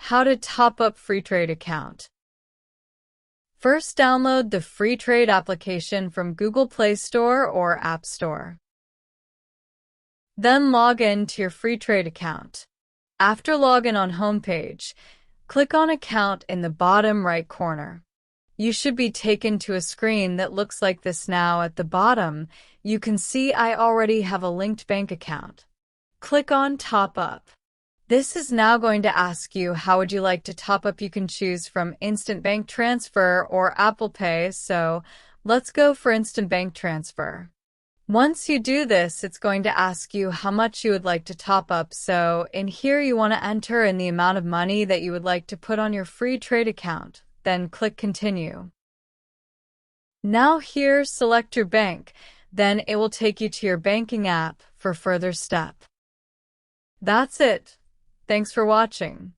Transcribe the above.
How to top up Freetrade account. First, download the Freetrade application from Google Play Store or App Store. Then log in to your Freetrade account. After login on homepage, click on Account in the bottom right corner. You should be taken to a screen that looks like this now. At the bottom, you can see I already have a linked bank account. Click on Top Up. This is now going to ask you how would you like to top up. You can choose from Instant Bank Transfer or Apple Pay, so let's go for Instant Bank Transfer. Once you do this, it's going to ask you how much you would like to top up. So in here, you want to enter in the amount of money that you would like to put on your Freetrade account. Then click Continue. Now here, select your bank. Then it will take you to your banking app for further step. That's it. Thanks for watching.